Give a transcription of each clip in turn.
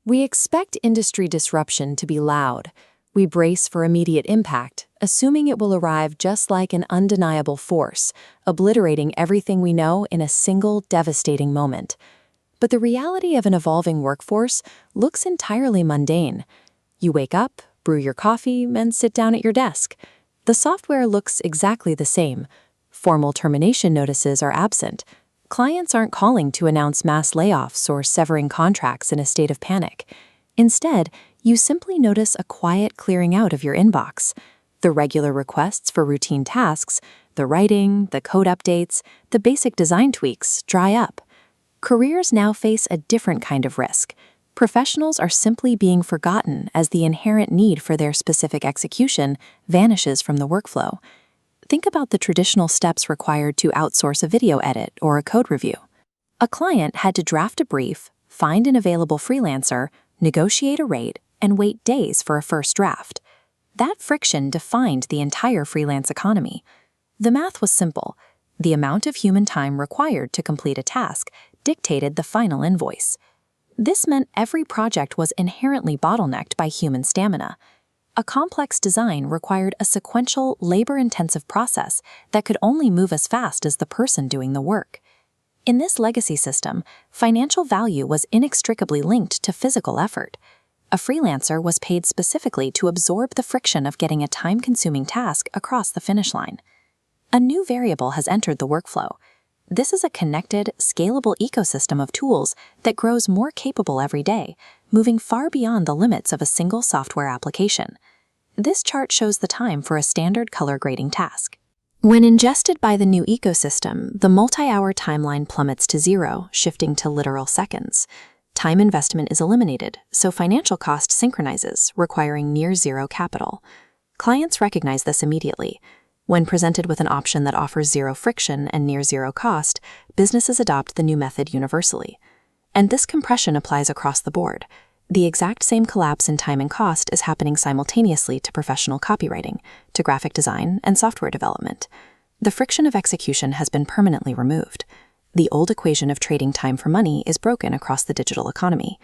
We expect industry disruption to be loud. We brace for immediate impact, assuming it will arrive just like an undeniable force, obliterating everything we know in a single devastating moment. But the reality of an evolving workforce looks entirely mundane. You wake up, brew your coffee, and sit down at your desk. The software looks exactly the same. Formal termination notices are absent. Clients aren't calling to announce mass layoffs or severing contracts in a state of panic. Instead, you simply notice a quiet clearing out of your inbox. The regular requests for routine tasks, the writing, the code updates, the basic design tweaks dry up. Careers now face a different kind of risk. Professionals are simply being forgotten as the inherent need for their specific execution vanishes from the workflow. Think about the traditional steps required to outsource a video edit or a code review. A client had to draft a brief, find an available freelancer, negotiate a rate, and wait days for a first draft. That friction defined the entire freelance economy. The math was simple. The amount of human time required to complete a task dictated the final invoice. This meant every project was inherently bottlenecked by human stamina. A complex design required a sequential, labor-intensive process that could only move as fast as the person doing the work. In this legacy system, financial value was inextricably linked to physical effort. A freelancer was paid specifically to absorb the friction of getting a time-consuming task across the finish line. A new variable has entered the workflow. This is a connected, scalable ecosystem of tools that grows more capable every day, moving far beyond the limits of a single software application. This chart shows the time for a standard color grading task. When ingested by the new ecosystem, the multi-hour timeline plummets to zero, shifting to literal seconds. Time investment is eliminated, so financial cost synchronizes, requiring near-zero capital. Clients recognize this immediately. When presented with an option that offers zero friction and near-zero cost, businesses adopt the new method universally. And this compression applies across the board. The exact same collapse in time and cost is happening simultaneously to professional copywriting, to graphic design, and software development. The friction of execution has been permanently removed. The old equation of trading time for money is broken across the digital economy.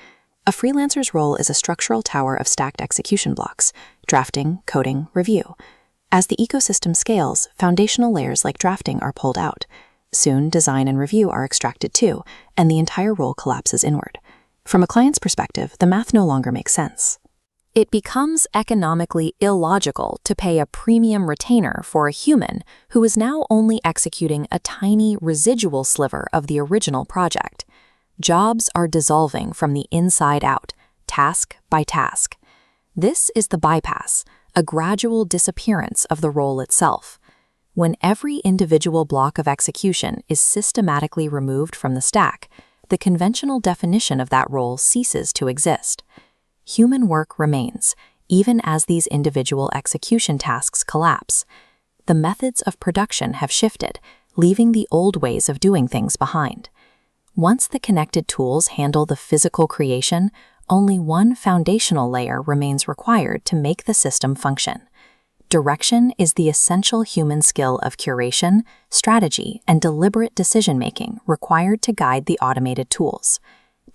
A freelancer's role is a structural tower of stacked execution blocks: drafting, coding, review. As the ecosystem scales, foundational layers like drafting are pulled out. Soon, design and review are extracted too, and the entire role collapses inward. From a client's perspective, the math no longer makes sense. It becomes economically illogical to pay a premium retainer for a human who is now only executing a tiny residual sliver of the original project. Jobs are dissolving from the inside out, task by task. This is the bypass, a gradual disappearance of the role itself. When every individual block of execution is systematically removed from the stack, the conventional definition of that role ceases to exist. Human work remains, even as these individual execution tasks collapse. The methods of production have shifted, leaving the old ways of doing things behind. Once the connected tools handle the physical creation, only one foundational layer remains required to make the system function. Direction is the essential human skill of curation, strategy, and deliberate decision-making required to guide the automated tools.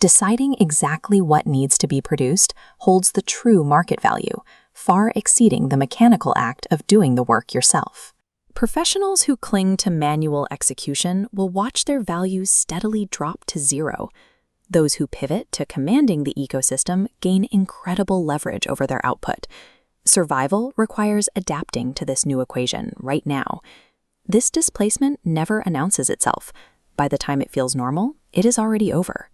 Deciding exactly what needs to be produced holds the true market value, far exceeding the mechanical act of doing the work yourself. Professionals who cling to manual execution will watch their values steadily drop to zero. Those who pivot to commanding the ecosystem gain incredible leverage over their output. Survival requires adapting to this new equation right now. This displacement never announces itself. By the time it feels normal, it is already over.